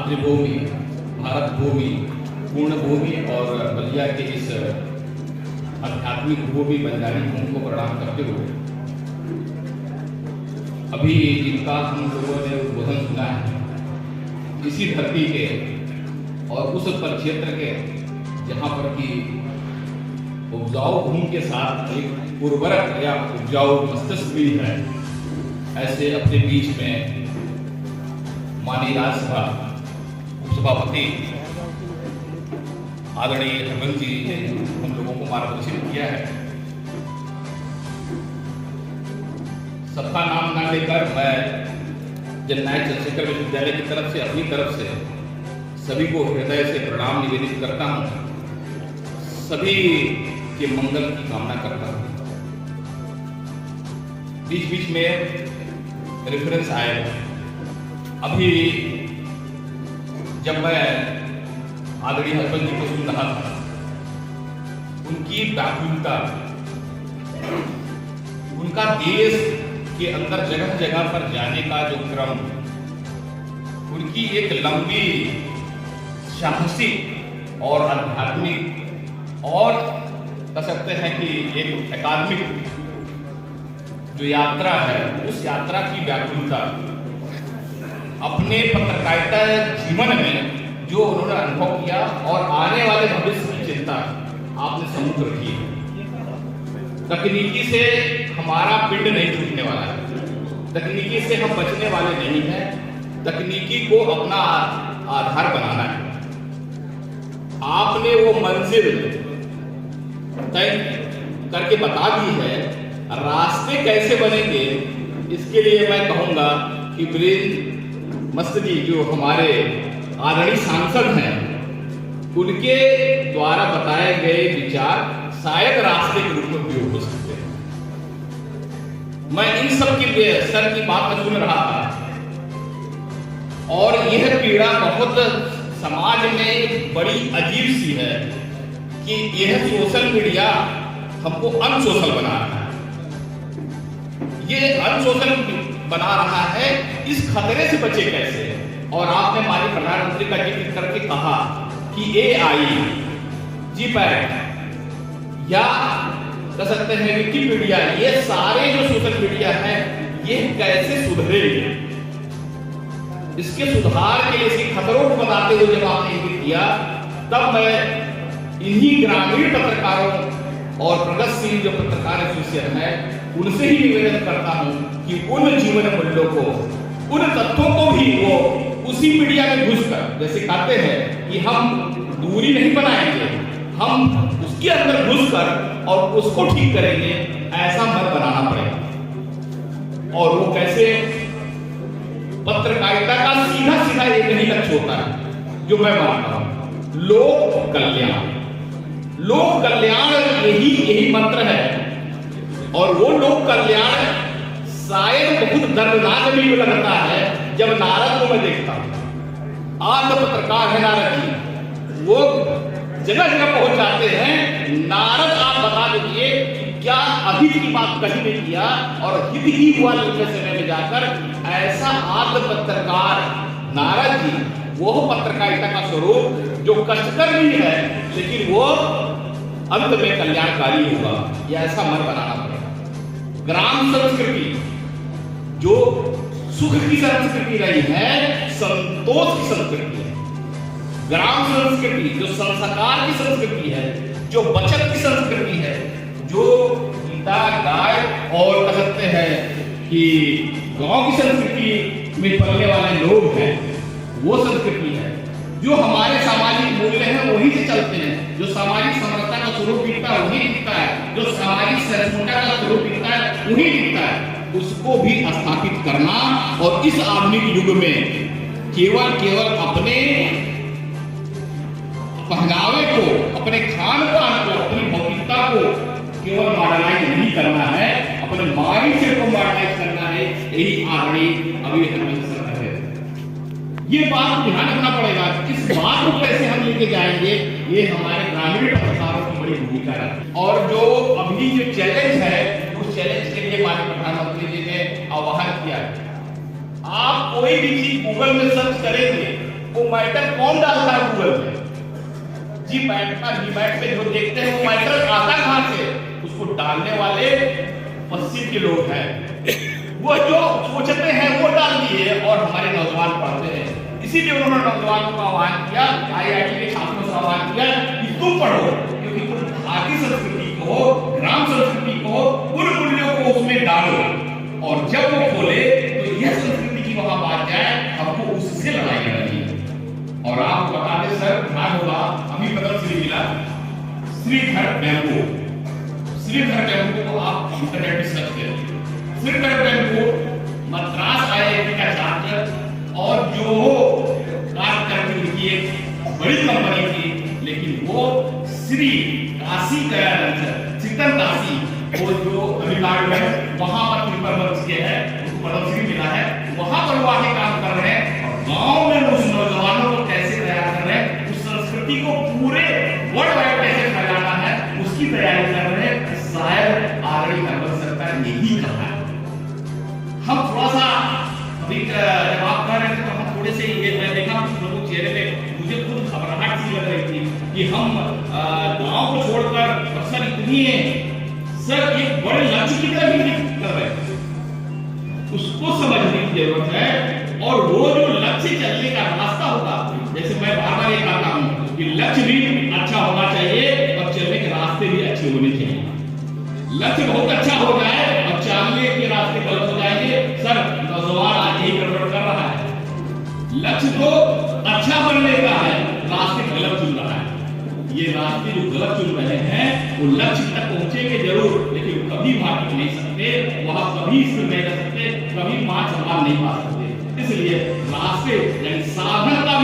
मातृभूमि, भारत भूमि, पूर्ण भूमि और बलिया के इस आध्यात्मिक भूमि बंजारी भूमि को प्रणाम करते हुए अभी जिनका हम लोगों ने उद्बोधन सुना है, इसी धरती के और उस परिक्षेत्र के जहाँ पर कि उपजाऊ भूमि के साथ एक उर्वरक या उपजाऊ मस्तिष्क भी है, ऐसे अपने बीच में माननीय राज्यसभा उपसभापति आदरणीय हरबंस जी ने हम लोगों को मार्गदर्शन किया है। सबका नाम ना लेकर मैं जननायक चंद्रशेखर विश्वविद्यालय की तरफ से, अपनी तरफ से सभी को हृदय से प्रणाम निवेदित करता हूँ, सभी के मंगल की कामना करता हूँ। बीच बीच में रेफरेंस आए, अभी जब मैं आदरणीय हरबंस जी को सुन रहा था, उनकी व्याकुलता, उनका देश के अंदर जगह जगह पर जाने का जो क्रम, उनकी एक लंबी साहसिक और आध्यात्मिक और कह सकते हैं कि एक अकादमिक जो यात्रा है, उस यात्रा की व्याकुलता अपने पत्रकारिता जीवन में जो उन्होंने अनुभव किया और आने वाले भविष्य की चिंता आपने समुद्र की। तकनीकी से हमारा पिंड नहीं छूटने वाला है, तकनीकी से हम बचने वाले नहीं हैं, तकनीकी को अपना आधार बनाना है। आपने वो मंजिल तय करके बता दी है, रास्ते कैसे बनेंगे इसके लिए मैं कहूंगा कि वीरेंद्र मस्त जी जो हमारे आदरणीय सांसद हैं, उनके द्वारा बताए गए विचार शायद रास्ते के रूप में उपयोग हो सकते हैं। मैं इन सब की सर की बात में सुन रहा था और यह पीड़ा बहुत समाज में बड़ी अजीब सी है कि यह सोशल मीडिया हमको अनसोशल बना रहा है। ये अनसोशल बना रहा है, इस खतरे से बचे कैसे? और आपने माननीय प्रधानमंत्री का जिक्र करके कहा कि AI, जीपैट या कह सकते हैं विकिपीडिया, ये सारे जो सोशल मीडिया है, ये कैसे सुधरेंगे? इसके सुधार के लिए, इसके खतरों को बताते हुए जब आपने इंगित किया, तब मैं इन्हीं ग्रामीण पत्रकारों और प्रगतिशील जो पत्रकार एसोसिएशन है, उनसे ही निवेदन करता हूं कि उन जीवन मूल्यों को, उन तत्वों को भी वो उसी मीडिया में घुसकर, जैसे कहते हैं कि हम दूरी नहीं बनाएंगे, हम उसके अंदर घुसकर और उसको ठीक करेंगे, ऐसा मत बनाना पड़ेगा। और वो कैसे? पत्रकारिता का सीधा सीधा एक ही लक्ष्य होता है जो मैं मानता हूं, लोक कल्याण। लोक कल्याण यही मंत्र है। और वो लोक कल्याण शायद बहुत दर्दनाक भी लगता है जब नारद को मैं देखता हूं। आद्य पत्रकार है नारद जी, वो जगह जगह पहुंच जाते हैं। नारद आप बता दीजिए कि क्या अभी की बात कहीं नहीं किया और हित ही हुआ लंबे समय में जाकर। ऐसा आद्य पत्रकार नारद जी, वो पत्रकारिता का स्वरूप जो कष्टकर भी है, लेकिन वो अंत में कल्याणकारी होगा। यह ऐसा मन बनाना पड़ेगा। ग्राम संस्कृति जो सुख की संस्कृति रही है, संतोष की संस्कृति है। ग्राम संस्कृति जो संस्कार की संस्कृति है, जो बचत की संस्कृति है, जो गीता, गाय और कह सकते हैं कि गांव की संस्कृति में पलने वाले लोग हैं, वो संस्कृति है। जो हमारे सामाजिक मूल्य हैं वही से चलते हैं। जो सामाजिक समरसता का स्वरूप दिखता है वही दिखता है, जो सामाजिक सहिष्णुता का स्वरूप दिखता है वही दिखता है। उसको भी स्थापित करना और इस आधुनिक युग में केवल अपने पहनावे को, अपने खान पान को, अपनी भौतिकता को केवल मॉडर्नाइज नहीं करना है, अपने माइंड सेट को मॉडर्नाइज करना है। यही आदरणीय अभी है। ये बात ध्यान रखना पड़ेगा। इस बात को कैसे हम लेके जाएंगे, ये हमारे ग्रामीण पत्रकारों की बड़ी भूमिका है। और जो अभी जो चैलेंज है, उस चैलेंज के लिए माननीय प्रधानमंत्री जी ने आह्वान किया है। आप कोई भी चीज गूगल में सर्च करेंगे वो मैटर कौन डालता है गूगल में? जी मैट पे जो देखते हैं वो मैटर आता कहां से? उसको डालने वाले पश्चिम के लोग हैं, वो जो सोचते हैं वो डाल दिए और हमारे नौजवान पढ़ते हैं। इसीलिए उन्होंने नौजवानों का आह्वान किया, IIT के छात्रों का आह्वान किया कि तुम पढ़ो, क्योंकि तुम भारतीय संस्कृति को, ग्राम संस्कृति को, उन मूल्यों को उसमें डालो, और जब वो खोले तो यह संस्कृति की वहां बात जाए, हमको उससे लड़ाई करनी है। और आपको बता दें सर, ध्यान होगा, अभी पद्मश्री मिला श्रीधर वेम्बू। श्रीधर वेम्बू को आप इंटरनेट पे सर्च करिए। श्रीधर वेम्बू मद्रास IIT का छात्र, और जो काम करती एक बड़ी कंपनी थी, लेकिन वो श्री काशी दयानंद चिकन काशी, वो जो तमिलनाडु है वहां पर पेपर किए हैं, उसको पद्मश्री मिला है। वहां पर वो आके काम कर रहे हैं और गांव में उस नौजवानों को कैसे तैयार कर रहे हैं, उस संस्कृति को पूरे वर्ल्ड वाइड कैसे फैलाना है, उसकी तैयारी कर रहे हैं। शायद आदरणीय हरबंस सरकार यही करना है। हम थोड़ा सा अभी जब आप कह रहे थे तो हम थोड़े से ये मैं देखा कुछ लोगों के चेहरे पे मुझे खुद घबराहट सी लग रही थी कि हम गांव को छोड़कर अक्सर इतनी सर एक बड़े लक्ष्य की तरफ भी कर रहे हैं, उसको समझने की जरूरत है। और वो जो लक्ष्य चलने का रास्ता होगा, जैसे मैं बार-बार ये कहता हूं कि लक्ष्य भी अच्छा होना चाहिए और चलने के रास्ते भी अच्छे होने चाहिए। लक्ष्य बहुत अच्छा हो जाए और चलने के रास्ते गलत हो जाएंगे। सर नौजवान आज यही गड़बड़ कर रहा है, लक्ष्य तो अच्छा बनने का है, रास्ते गलत चुन रहा है। ये रास्ते जो गलत चुन रहे हैं वो लक्ष्य तक पहुंचेंगे जरूर, लेकिन कभी वहां टिक नहीं सकते, वहां कभी इसमें नहीं रह सकते, कभी मां सम्मान नहीं पा सकते। इसलिए रास्ते यानी साधन